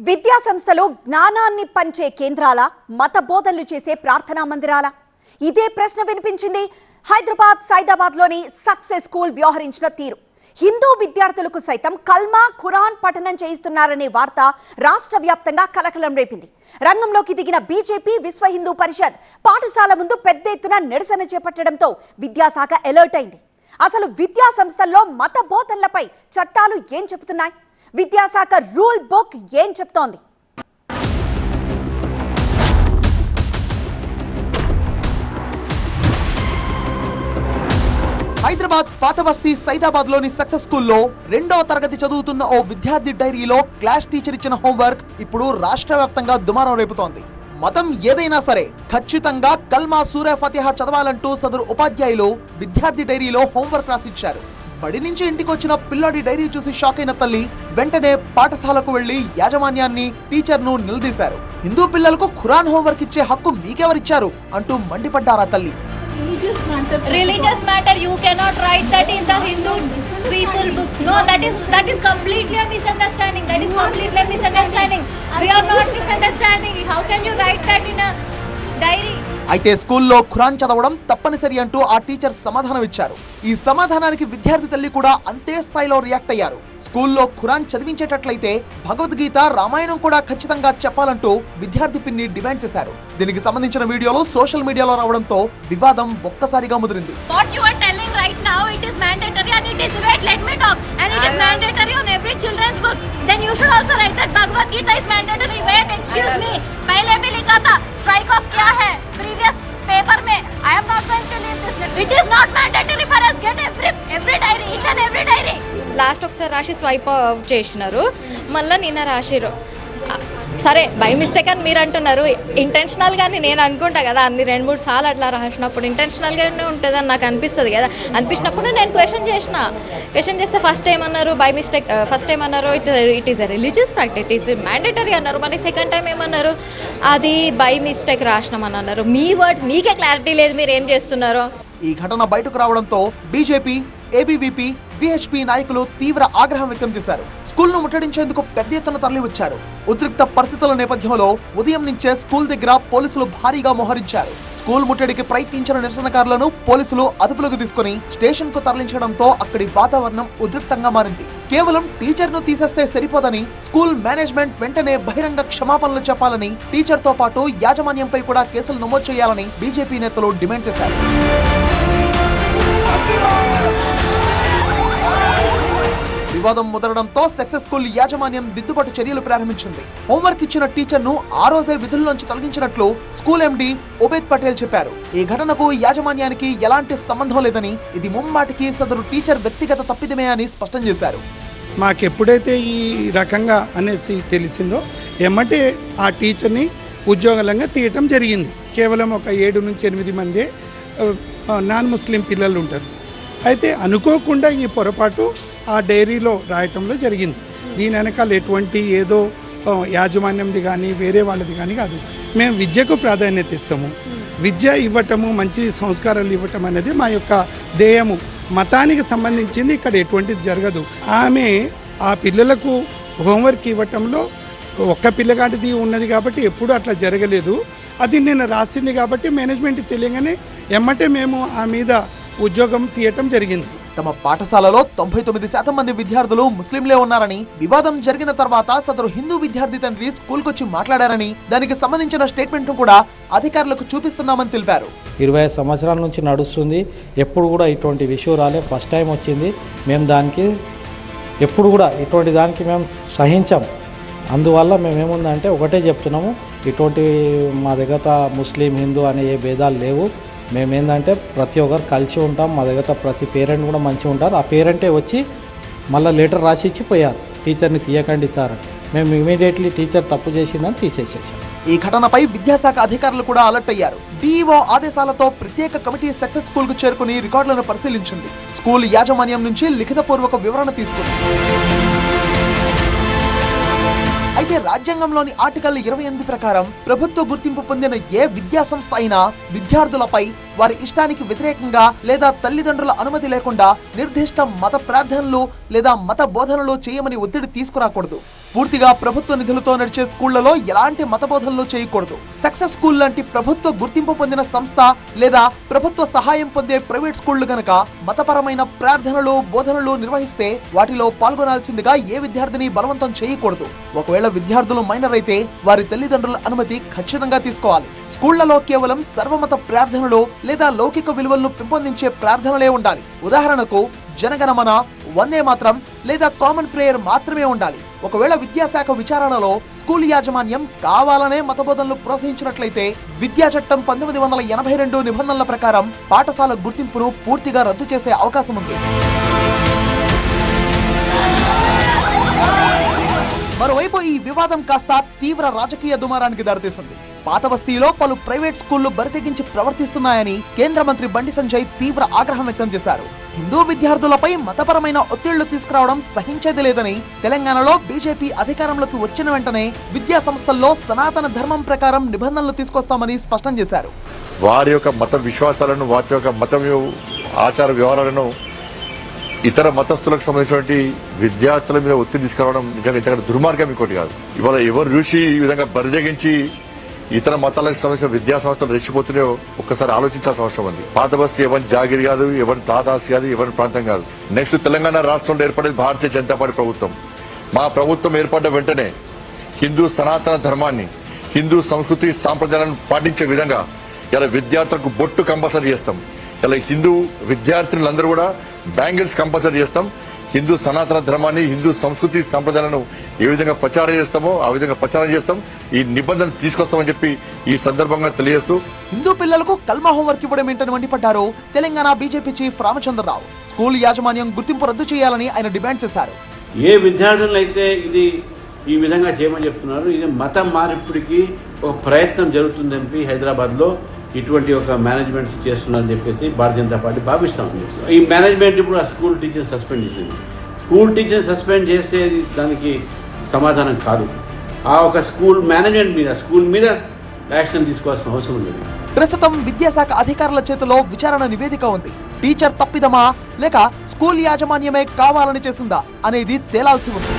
విద్యా సంస్థలో జ్ఞానాన్ని పంచే కేంద్రాల మత బోధనలు చేసే ప్రార్థనా మందిరాల ఇదే ప్రశ్న వినిపించింది హైదరాబాద్ సైదాబాద్లోని సక్సెస్ స్కూల్ వ్యవహరించిన తీరు. హిందూ విద్యార్థులకు సైతం కల్మా ఖురాన్ పఠనం చేయిస్తున్నారనే వార్త రాష్ట్ర వ్యాప్తంగా కలకలం రేపింది. రంగంలోకి దిగిన బీజేపీ, విశ్వ హిందూ పరిషత్ పాఠశాల ముందు పెద్ద ఎత్తున నిరసన చేపట్టడంతో విద్యాశాఖ అలర్ట్ అయింది. అసలు విద్యా సంస్థల్లో మత బోధనలపై చట్టాలు ఏం చెబుతున్నాయి? విద్యాశాఖ రూల్ బుక్ ఏం చెప్తోంది? హైదరాబాద్ పాతబస్తీ సైదాబాద్ లోని సక్సెస్ స్కూల్లో 2వ తరగతి చదువుతున్న ఓ విద్యార్థి డైరీలో క్లాస్ టీచర్ ఇచ్చిన హోంవర్క్ ఇప్పుడు రాష్ట్ర వ్యాప్తంగా దుమారం రేపుతోంది. మతం ఏదైనా సరే ఖచ్చితంగా కల్మా సూరా ఫాతిహా చదవాలంటూ సదరు ఉపాధ్యాయులు విద్యార్థి డైరీలో హోంవర్క్ రాసిచ్చారు. బడి నుంచి ఇంటికి వచ్చిన పిల్లాడి డైరీ చూసి షాక్ అయిన తల్లి వెంటనే పాఠశాలకు వెళ్లి యాజమాన్యాన్ని, టీచర్ను నిలదీశారు. హిందూ పిల్లలకు ఖురాన్ హోంవర్క్ ఇచ్చే హక్కు మీకెవరిచ్చారు అంటూ మండిపడ్డారా తల్లి. Religious matter, you cannot write that in the Hindu people books. No, that is completely a misunderstanding. That is completely a misunderstanding. We are not misunderstanding. How can you write that in a diary? అయితే స్కూల్లో ఖురాన్ చదవడం తప్పనిసరి అంటూ ఆ teacher సమాధానం ఇచ్చారు. ఈ సమాధానానికి విద్యార్థి తల్లి కూడా అంతే స్థాయిలో రియాక్ట్ అయ్యారు. స్కూల్లో ఖురాన్ చదివించేటట్లయితే భగవద్గీత, రామాయణం కూడా ఖచ్చితంగా చెప్పాలంటూ విద్యార్థి పిన్ని డిమాండ్ చేశారు. దీనికి సంబంధించిన వీడియోలు సోషల్ మీడియాలో రావడంతో వివాదం ఒక్కసారిగా ముదిరింది. What you are telling right now, it is mandatory and it is, wait, let me talk, and it is mandatory on every children's book. Then you should also write that Bhagavad Gita is mandatory. Wait, excuse me, पहले भी लिखा था strike off क्या है previous paper में. I am not going to leave this. It is not mandatory for us. Get every diary, each and every diary. Last ఒకసారి రాసి swipe out చేసినారు, మళ్ళీ నిన్న రాసిరు. సరే బై మిస్టేక్ అని మీరు అంటున్నారు, ఇంటెన్షనల్గానే నేను అనుకుంటా కదా. అన్ని 2-3 సార్లు అట్లా రాసినప్పుడు ఇంటెన్షనల్గానే ఉంటుందని నాకు అనిపిస్తుంది కదా. అనిపించినప్పుడు నేను క్వశ్చన్ చేస్తే ఫస్ట్ టైం అన్నారు బై మిస్టేక్, ఫస్ట్ టైం అన్నారు it is a religious practice, it is mandatory అన్నారు. మరి సెకండ్ టైం ఏమన్నారు అది బై మిస్టేక్ రాసినామని అన్నారు. మీ వర్డ్ మీకే క్లారిటీ లేదు, మీరు ఏం చేస్తున్నారో. ఈ ఘటన బయటకు రావడంతో బీజేపీ, ఏబీవీపీ, విహెచ్పీ నాయకులు తీవ్ర ఆగ్రహం వ్యక్తం చేశారు. స్కూల్ ను ముట్టడించేందుకు పెద్ద ఎత్తున తరలి వచ్చారు. ఉద్రిక్త పరిస్థితుల నేపథ్యంలో ఉదయం నుంచే స్కూల్ దగ్గర పోలీసులు భారీగా మోహరించారు. స్కూల్ ముట్టడికి ప్రయత్నించిన నిరసనకారులను పోలీసులు అదుపులోకి తీసుకుని స్టేషన్ కు తరలించడంతో అక్కడి వాతావరణం ఉద్రిక్తంగా మారింది. కేవలం టీచర్ ను తీసేస్తే సరిపోదని స్కూల్ మేనేజ్మెంట్ వెంటనే బహిరంగ క్షమాపణలు చెప్పాలని, టీచర్ తో పాటు యాజమాన్యంపై కూడా కేసులు నమోదు చేయాలని బీజేపీ నేతలు డిమాండ్ చేశారు. వివాదం ముదరడంతో సక్సెస్ స్కూల్ యాజమాన్యం దిద్దుబాటు చర్యలు ప్రారంభించింది. హోంవర్క్ ఇచ్చిన టీచర్ ను ఆ రోజే విధుల్లోంచి తొలగించినట్లు స్కూల్ ఎండీ ఉబేద్ పటేల్ చెప్పారు. ఈ ఘటనకు యాజమాన్యానికి ఎలాంటి సంబంధం లేదని, ఇది ముమ్మాటికి సదరు టీచర్ వ్యక్తిగత తప్పిదమే అని స్పష్టం చేశారు. మాకెప్పుడైతే ఈ రకంగా అనేసి తెలిసిందో ఎమ్మటే ఆ టీచర్ని ఉద్యోగంగా తీయటం జరిగింది. కేవలం ఒక 7 నుంచి 8 మంది నాన్ ముస్లిం పిల్లలు ఉంటారు. అయితే అనుకోకుండా ఈ పొరపాటు ఆ డైరీలో రాయటంలో జరిగింది. దీని వెనకాల ఎటువంటి ఏదో యాజమాన్యంది కానీ వేరే వాళ్ళది కానీ కాదు. మేము విద్యకు ప్రాధాన్యత ఇస్తాము. విద్య ఇవ్వటము, మంచి సంస్కారాలు ఇవ్వటం అనేది మా యొక్క ధ్యేయము. మతానికి సంబంధించింది ఇక్కడ ఎటువంటిది జరగదు. ఆమె ఆ పిల్లలకు హోంవర్క్ ఇవ్వటంలో ఒక్క పిల్లగాడిది ఉన్నది కాబట్టి ఎప్పుడూ అట్లా జరగలేదు. అది నేను రాసింది కాబట్టి మేనేజ్మెంట్ తెలియగానే ఎమ్మటే మేము ఆ మీద ఉద్యోగం తీయటం జరిగింది. తమ పాఠశాలలో 99% మంది విద్యార్థులు ముస్లింలే ఉన్నారని, వివాదం జరిగిన తర్వాత సదరు హిందూ విద్యార్థి తండ్రి స్కూల్ కొచ్చి మాట్లాడారని, దానికి సంబంధించిన స్టేట్మెంట్ ను కూడా అధికారులకు చూపిస్తున్నామని తెలిపారు. 25 సంవత్సరాల నుంచి నడుస్తుంది, ఎప్పుడు కూడా ఇటువంటి విషయం రాలే, ఫస్ట్ టైం వచ్చింది. మేము దానికి ఎప్పుడు కూడా ఇటువంటి దానికి మేము సహించాం. అందువల్ల మేమేముందంటే ఒకటే చెప్తున్నాము, ఇటువంటి మా దగ్గర ముస్లిం, హిందూ అనే ఏ భేదాలు లేవు. మేమేందంటే ప్రతి ఒక్కరు కలిసి ఉంటాం. మా దగ్గర ప్రతి పేరెంట్ కూడా మంచిగా ఉంటారు. ఆ పేరెంటే వచ్చి మళ్ళీ లెటర్ రాసి ఇచ్చి పోయారు, టీచర్ని తీయకండి సార్. మేము ఇమీడియట్లీ టీచర్ తప్పు చేసిందని తీసేసేసాం. ఈ ఘటనపై విద్యాశాఖ అధికారులు కూడా అలర్ట్ అయ్యారు. డీఈఓ ఆదేశాలతో ప్రత్యేక కమిటీ సక్సెస్ స్కూల్ కు చేరుకుని రికార్డులను పరిశీలించింది. స్కూల్ యాజమాన్యం నుంచి లిఖితపూర్వక వివరణ తీసుకుంది. అయితే రాజ్యాంగంలోని ఆర్టికల్ 28 ప్రకారం ప్రభుత్వ గుర్తింపు పొందిన ఏ విద్యా సంస్థ అయినా విద్యార్థులపై వారి ఇష్టానికి వ్యతిరేకంగా లేదా తల్లిదండ్రుల అనుమతి లేకుండా నిర్దిష్ట మత ప్రార్థనలు లేదా మత బోధనలు చేయమని ఒత్తిడి తీసుకురాకూడదు. పూర్తిగా ప్రభుత్వ నిధులతో నడిచే స్కూళ్లలో ఎలాంటి మత బోధనలు చేయకూడదు. సక్సెస్ స్కూల్ లాంటి ప్రభుత్వ గుర్తింపు పొందిన సంస్థ లేదా ప్రభుత్వ సహాయం పొందే ప్రైవేట్ స్కూళ్లు గనక మతపరమైన ప్రార్థనలు బోధనలు నిర్వహిస్తే వాటిలో పాల్గొనాల్సిందిగా ఏ విద్యార్థిని బలవంతం చేయకూడదు. ఒకవేళ విద్యార్థులు మైనర్ అయితే వారి తల్లిదండ్రుల అనుమతి ఖచ్చితంగా తీసుకోవాలి. స్కూళ్లలో కేవలం సర్వమత ప్రార్థనలు లేదా లౌకిక విలువలను పెంపొందించే ప్రార్థనలే ఉండాలి. ఉదాహరణకు జనగణమన, వందే మాత్రం లేదా కామన్ ప్రేయర్ మాత్రమే ఉండాలి. ఒకవేళ విద్యాశాఖ విచారణలో స్కూల్ యాజమాన్యం కావాలనే మతబోధనలు ప్రోత్సహించినట్లయితే విద్యా చట్టం 1982 నిబంధనల ప్రకారం పాఠశాల గుర్తింపును పూర్తిగా రద్దు చేసే అవకాశం ఉంది. మరోవైపు ఈ వివాదం కాస్త తీవ్ర రాజకీయ దుమారానికి దారితీసింది. పాత బస్తీలో పలు ప్రైవేట్ స్కూళ్లు బరితెగించి ప్రవర్తిస్తున్నాయని కేంద్ర మంత్రి బండి సంజయ్ తీవ్ర ఆగ్రహం వ్యక్తం చేశారు. హిందూ విద్యార్థులపై మతపరమైన ఒత్తిళ్లు తీసుకురావడం సహించేది లేదని, తెలంగాణలో బీజేపీ అధికారంలోకి వచ్చిన వెంటనే విద్యా సంస్థల్లో సనాతన ధర్మం ప్రకారం నిబంధనలు తీసుకొస్తామని స్పష్టం చేశారు. వారి యొక్క మత విశ్వాసాలను, వారి యొక్క మతం ఆచార వ్యవహారాలను ఇతర మతస్థులకు సంబంధించినటువంటి విద్యార్థుల మీద ఒత్తిడి తీసుకురావడం నిజంగా ఇంతకంటే దుర్మార్గం ఇంకోటి కాదు. ఇవాళ ఎవరు చూసి ఈ విధంగా బరిదగించి ఇతర మతాలకు సంబంధించిన విద్యా సంస్థలు రెచ్చిపోతున్నాయో ఒక్కసారి ఆలోచించాల్సిన అవసరం ఉంది. పాత బస్తీ ఎవరి జాగిరి కాదు, ఎవరి తాతాసి కాదు, ఎవరి ప్రాంతం కాదు. నెక్స్ట్ తెలంగాణ రాష్ట్రంలో ఏర్పడేది భారతీయ జనతా పార్టీ ప్రభుత్వం. మా ప్రభుత్వం ఏర్పడ్డ వెంటనే హిందూ సనాతన ధర్మాన్ని, హిందూ సంస్కృతి సాంప్రదాయాలను పాటించే విధంగా ఇలా విద్యార్థులకు బొట్టు కంపల్సరీ చేస్తాం. ఇలా హిందూ విద్యార్థులందరూ కూడా బ్యాంగిల్స్ కంపల్సరీ చేస్తాం. హిందూ సనాతన ధర్మాన్ని, హిందూ సంస్కృతి సంప్రదాయాలను ఏ విధంగా ప్రచారం చేస్తామో ఆ విధంగా ప్రచారం చేస్తాం. ఈ నిబంధనలు తీసుకొస్తామని చెప్పి ఈ సందర్భంగా తెలియజేస్తూ హిందూ పిల్లలకు కల్మా హోంవర్క్ ఇవ్వడం ఏంటని మండిపడ్డారు Telangana BJP chief Ramachandra Rao. School యాజమాన్యం గుర్తింపు రద్దు చేయాలని ఆయన డిమాండ్ చేశారు. ఏ విద్యార్థులైతే ఇది ఈ విధంగా చేయమని చెప్తున్నారు, ఇది మత మార్పిడికి ఒక ప్రయత్నం జరుగుతుందని హైదరాబాద్లో ఇటువంటి ఒక మేనేజ్మెంట్ చేస్తున్నారని చెప్పేసి భారతీయ జనతా పార్టీ భావిస్తామని చెప్తున్నారు. ఈ మేనేజ్మెంట్ ఇప్పుడు ఆ స్కూల్ టీచర్ సస్పెండ్ చేసింది. స్కూల్ టీచర్ సస్పెండ్ చేస్తే దానికి సమాధానం కాదు. ఆ ఒక స్కూల్ మేనేజ్మెంట్ మీద, స్కూల్ మీద యాక్షన్ తీసుకోవాల్సిన అవసరం ఉంది. ప్రస్తుతం విద్యాశాఖ అధికారుల చేతిలో విచారణ నివేదిక ఉంది. టీచర్ తప్పిదమా లేక స్కూల్ యాజమాన్యమే కావాలని చేసిందా అనేది తేలాల్సి ఉంది.